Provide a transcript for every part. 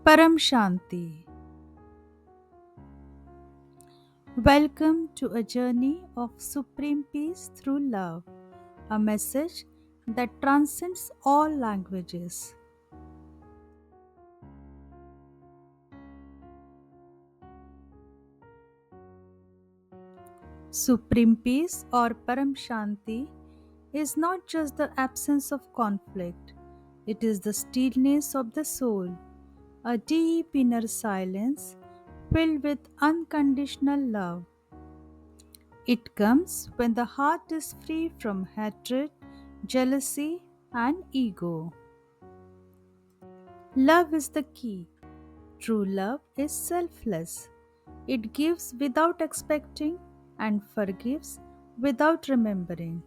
Paramshanti. Welcome to a journey of supreme peace through love, a message that transcends all languages. Supreme peace or Paramshanti is not just the absence of conflict, it is the stillness of the soul, a deep inner silence filled with unconditional love. It comes when the heart is free from hatred, jealousy, and ego. Love is the key. True love is selfless. It gives without expecting and forgives without remembering.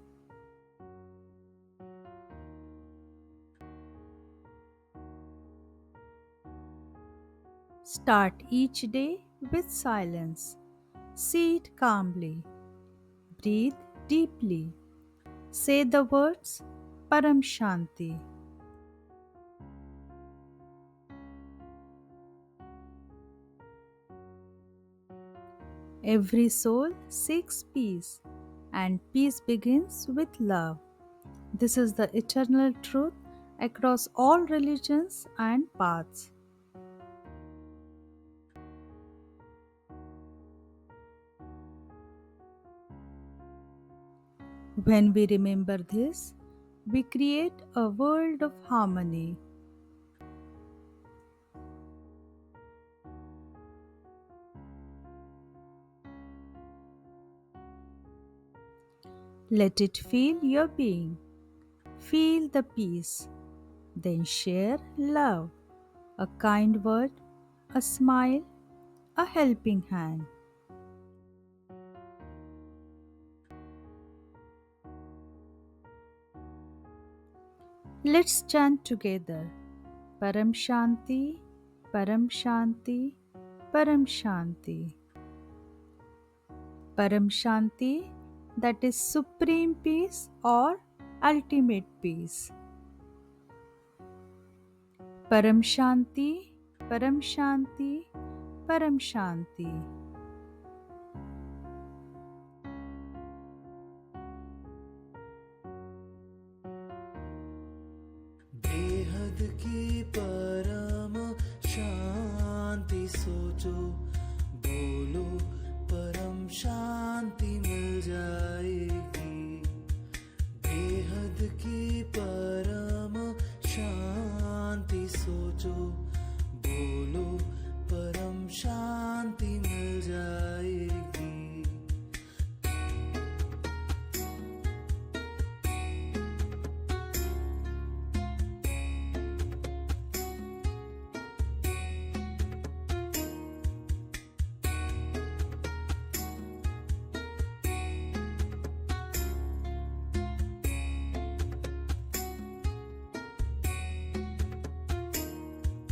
Start each day with silence. See it calmly. Breathe deeply. Say the words Param Shanti. Every soul seeks peace, and peace begins with love. This is the eternal truth across all religions and paths. When we remember this, we create a world of harmony. Let it fill your being. Feel the peace. Then share love, a kind word, a smile, a helping hand. Let's chant together. Param Shanti, Param Shanti, Param Shanti. Param Shanti, that is supreme peace or ultimate peace. Param Shanti, Param Shanti, Param Shanti. बेहद की परम शांति सोचो, बोलो परम शांति मिल जाएगी। बेहद की परम शांति सोचो, बोलो परम शांति मिल जाएगी।